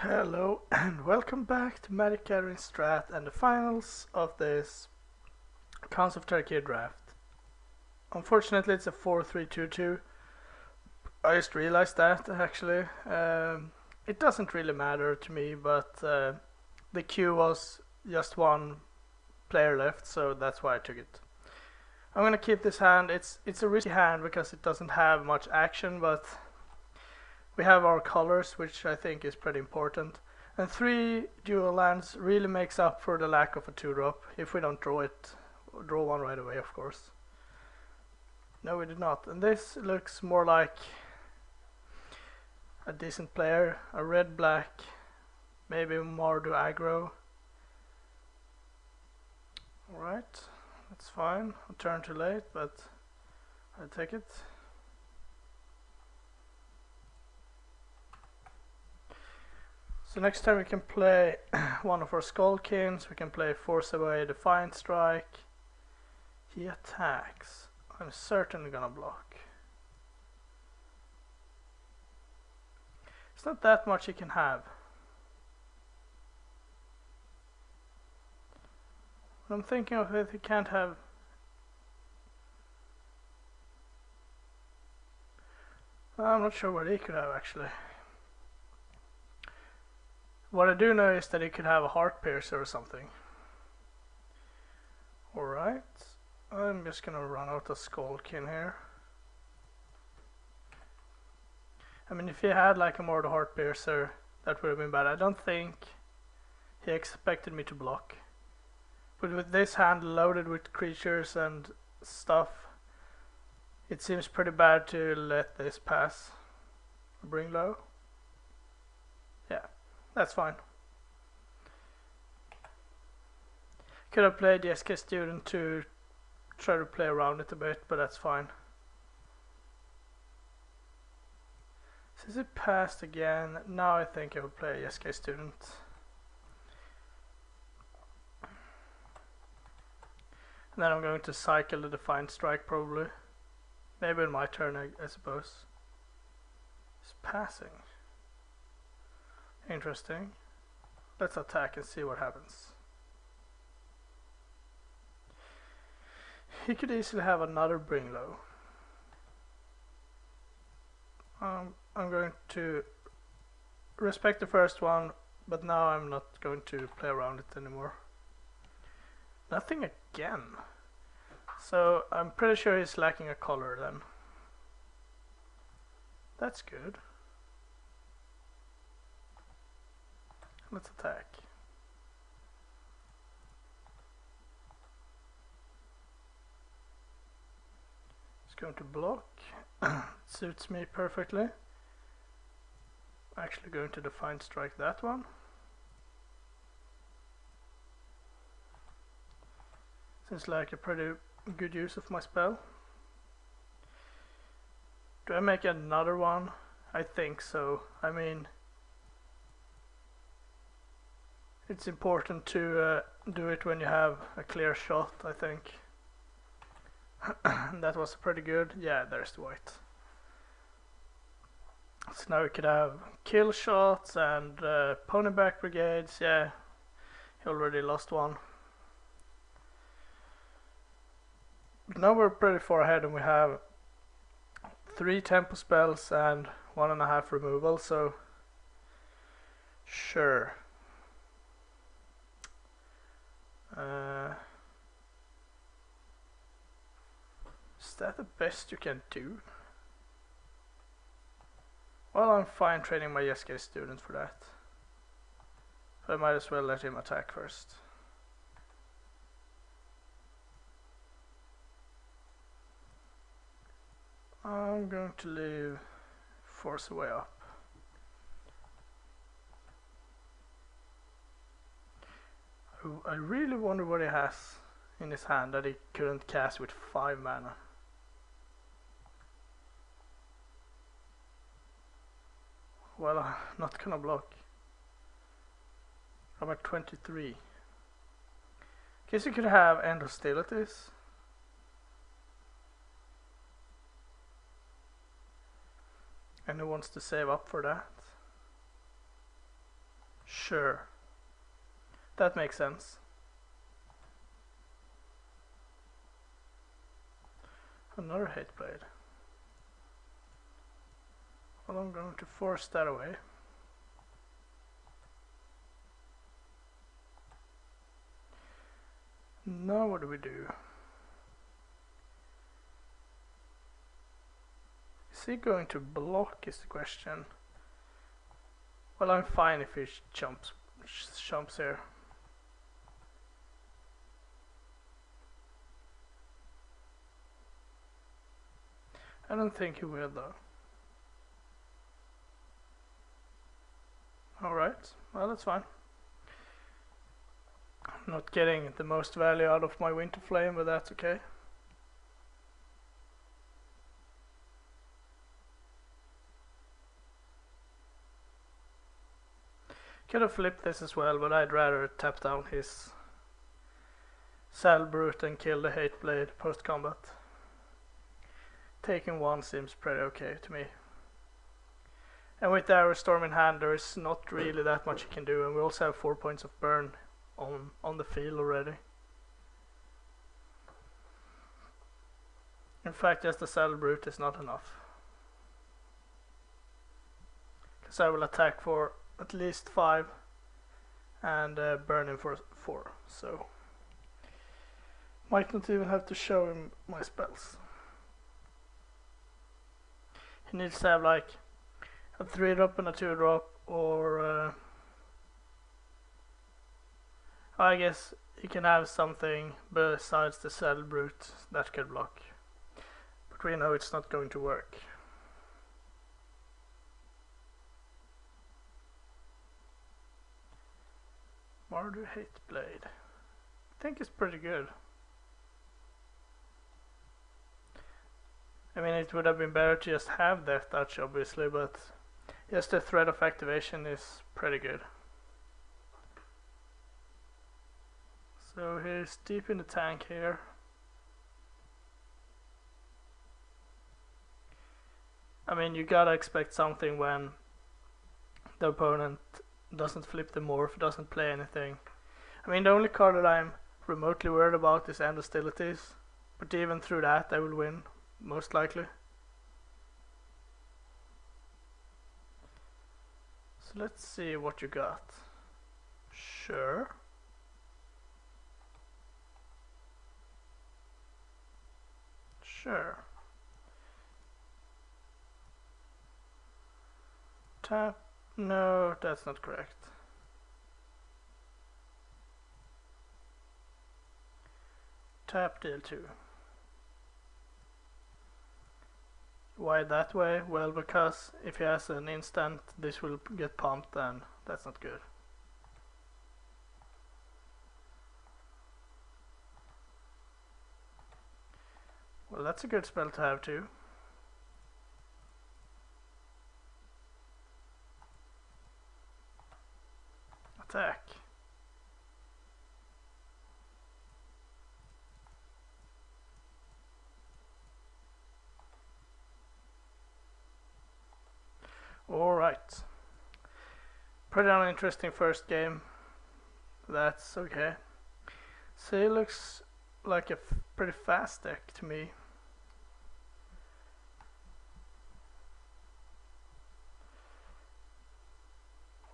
Hello and welcome back to Magic Gathering Strat and the finals of this Council of Tarkir draft. Unfortunately it's a 4-3-2-2. I just realized that actually. It doesn't really matter to me, but the queue was just one player left, so that's why I took it. I'm gonna keep this hand. It's a risky hand because it doesn't have much action, but we have our colors, which I think is pretty important. And 3 dual lands really makes up for the lack of a 2-drop, if we don't draw one right away, of course. No, we did not. And this looks more like a decent player, a red-black, maybe Mardu aggro. Alright, that's fine. A turn too late, but I take it. So next time we can play one of our Skullkins, we can play Force Away, Defiant Strike. He attacks. I'm certainly gonna block. It's not that much he can have. When I'm thinking of it, he can't have... I'm not sure what he could have actually. What I do know is that he could have a Heart Piercer or something. Alright, I'm just gonna run out of Skullkin here. I mean, if he had like a more Heart Piercer, that would have been bad. I don't think he expected me to block. But with this hand loaded with creatures and stuff, it seems pretty bad to let this pass. Bring low? Yeah. That's fine. Could have played the SK Student to try to play around it a bit, but that's fine. Since it passed again, now I think I will play SK Student. And then I'm going to cycle the Defiant Strike probably. Maybe in my turn, I suppose. It's passing. Interesting. Let's attack and see what happens. He could easily have another Bring Low. I'm going to respect the first one, but now I'm not going to play around it anymore. Nothing again. So I'm pretty sure he's lacking a color then. That's good. Let's attack. It's going to block. Suits me perfectly. Actually going to Defiant Strike that one. Seems like a pretty good use of my spell. Do I make another one? I think so. I mean, it's important to do it when you have a clear shot, I think. That was pretty good. Yeah, there's the white. So now we could have kill shots and pony back brigades. Yeah, he already lost one. But now we're pretty far ahead and we have 3 tempo spells and 1.5 removal, so sure. Is that the best you can do? Well, I'm fine training my SK Student for that. So I might as well let him attack first. I'm going to leave Force Away up. I really wonder what he has in his hand that he couldn't cast with 5 mana. Well, I'm not gonna block. I'm at 23. Guess you could have End Hostilities. And who wants to save up for that? Sure. That makes sense. Another hate blade. Well, I'm going to force that away. Now what do we do? Is he going to block is the question. Well, I'm fine if he jumps here. I don't think he will though. Alright, well that's fine. I'm not getting the most value out of my Winter Flame, but that's okay. Could have flipped this as well, but I'd rather tap down his Saddle Brute and kill the Hate Blade post combat. Taking one seems pretty okay to me. And with the Arrow Storm in hand, there is not really that much you can do, and we also have 4 points of burn on the field already. In fact, just the Saddle Brute is not enough. Because I will attack for at least 5 and burn him for 4, so might not even have to show him my spells. He needs to have like a 3-drop and a 2-drop, or I guess he can have something besides the Saddle Brute that could block, but we know it's not going to work. Mardu Hate Blade. I think it's pretty good. I mean, it would have been better to just have Death Touch, obviously, but just the threat of activation is pretty good. So he's deep in the tank here. I mean, you gotta expect something when the opponent doesn't flip the morph, doesn't play anything. I mean, the only card that I'm remotely worried about is End Hostilities, but even through that I will win, most likely. So let's see what you got. Sure. Sure. Tap. No, that's not correct. Tap, deal 2. Why that way? Well, because if he has an instant, this will get pumped, and that's not good. Well, that's a good spell to have too. Attack. Alright. Pretty uninteresting first game. That's okay. So it looks like a pretty fast deck to me.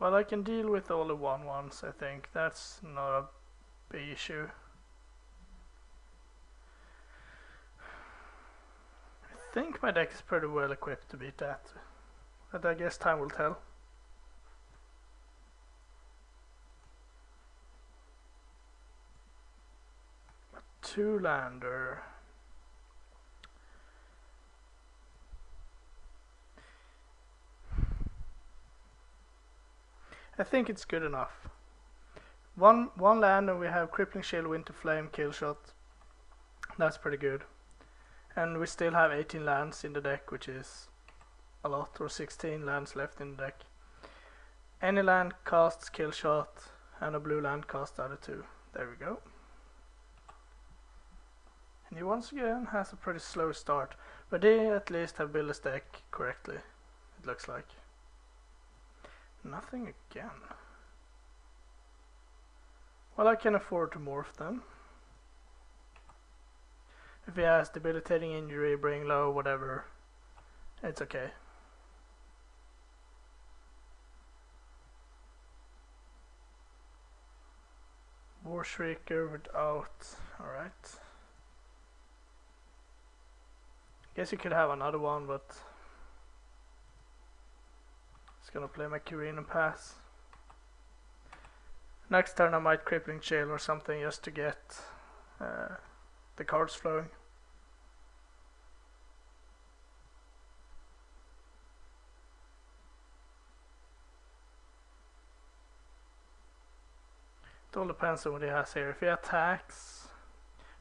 Well, I can deal with all the 1/1s, I think. That's not a big issue. I think my deck is pretty well equipped to beat that, but I guess time will tell. A 2-lander. I think it's good enough. One land and we have Crippling Shield, Winter Flame, Killshot. That's pretty good. And we still have 18 lands in the deck, which is a lot, or 16 lands left in the deck. Any land casts Killshot, and a blue land casts the other 2. There we go. And he once again has a pretty slow start, but they at least have built his deck correctly, it looks like. Nothing again. Well, I can afford to morph them. If he has debilitating injury, bring low, whatever, it's okay. War Shrieker without, alright. Guess you could have another one, but just gonna play my Kirin and pass. Next turn I might Crippling Chill or something just to get the cards flowing. It all depends on what he has here. If he attacks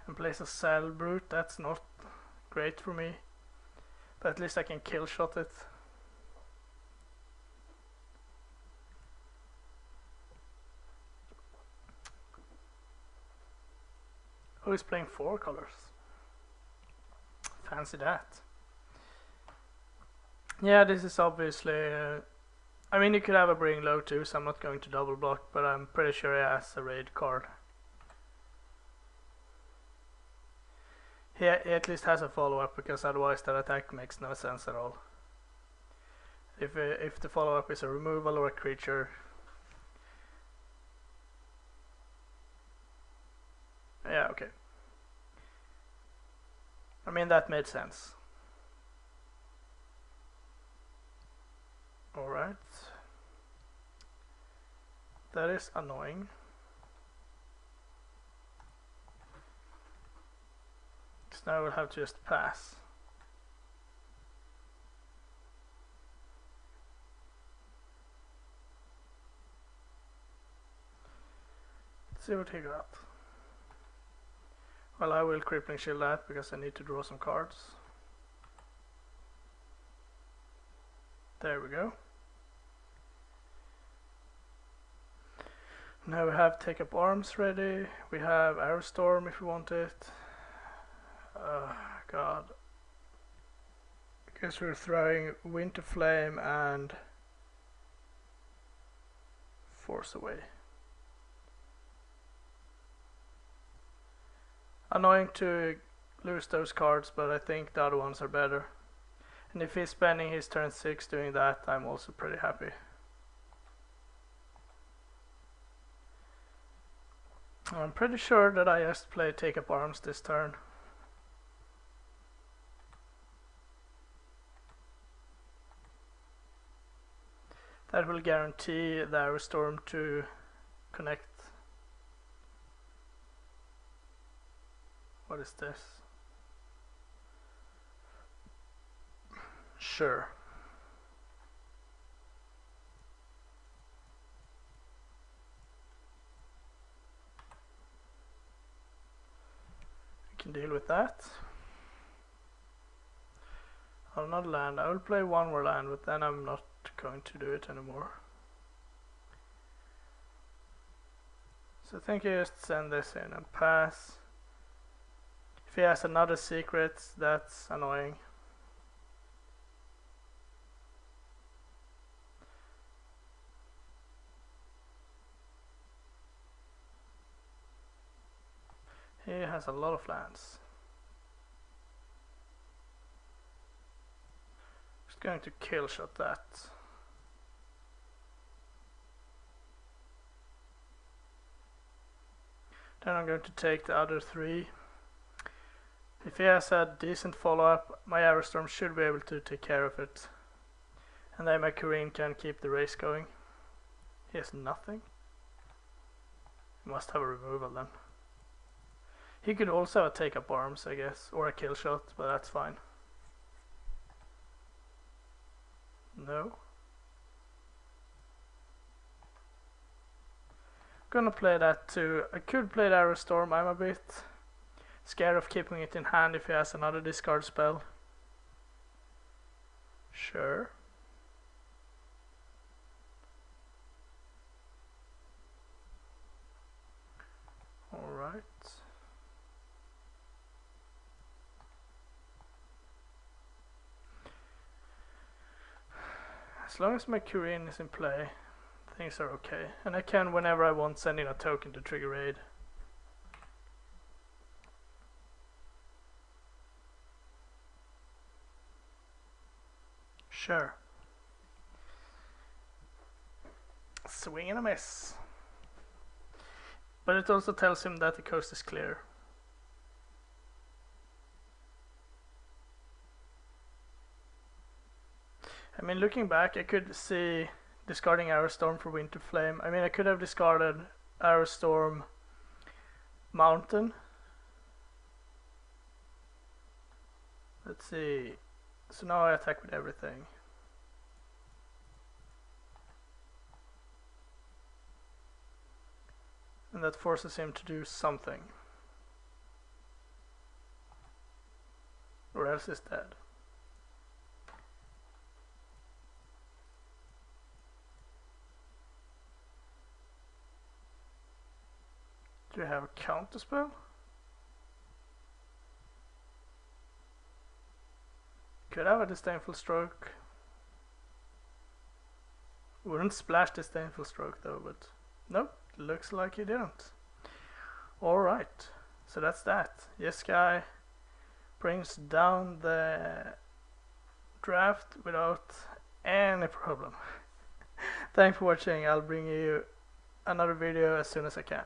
and plays a Cell Brute, that's not great for me. But at least I can kill shot it. Oh, he's playing 4 colors. Fancy that. Yeah, this is obviously... I mean, you could have a Bring Low too, so I'm not going to double block, but I'm pretty sure he has a raid card. He at least has a follow-up, because otherwise that attack makes no sense at all. If the follow-up is a removal or a creature... Yeah, okay. I mean, that made sense. Alright. That is annoying. So now we'll have to just pass. Let's see what he got. Well, I will Crippling Shield that because I need to draw some cards. There we go. Now we have Take Up Arms ready. We have Arrow Storm if we want it. God. I guess we're throwing Winter Flame and Force Away. Annoying to lose those cards, but I think the other ones are better. And if he's spending his turn 6 doing that, I'm also pretty happy. I'm pretty sure that I just play Take Up Arms this turn. That will guarantee the Arrow Storm to connect. What is this? Sure. We can deal with that. I'll not land. I will play one more land, but then I'm not going to do it anymore. So I think I just send this in and pass. If he has another secret, that's annoying. He has a lot of lands. Just going to kill shot that. Then I'm going to take the other 3. If he has a decent follow-up, my Arrow Storm should be able to take care of it. And then my Kirin can keep the race going. He has nothing. He must have a removal then. He could also have a Take Up Arms, I guess, or a kill shot, but that's fine. No. Gonna play that too. I could play the Arrow Storm. I'm a bit scared of keeping it in hand if he has another discard spell. Sure. Alright. As long as my Kirin is in play, things are okay. And I can, whenever I want, send in a token to trigger raid. Sure. Swing and a miss. But it also tells him that the coast is clear. I mean, looking back, I could see discarding Arrowstorm for Winter Flame. I mean, I could have discarded Arrowstorm Mountain. Let's see. So now I attack with everything. And that forces him to do something. Or else he's dead. Do you have a counter spell? Could have a Disdainful Stroke. Wouldn't splash Disdainful Stroke though, but nope, looks like he didn't. Alright, so that's that. Yes Guy brings down the draft without any problem. Thanks for watching. I'll bring you another video as soon as I can.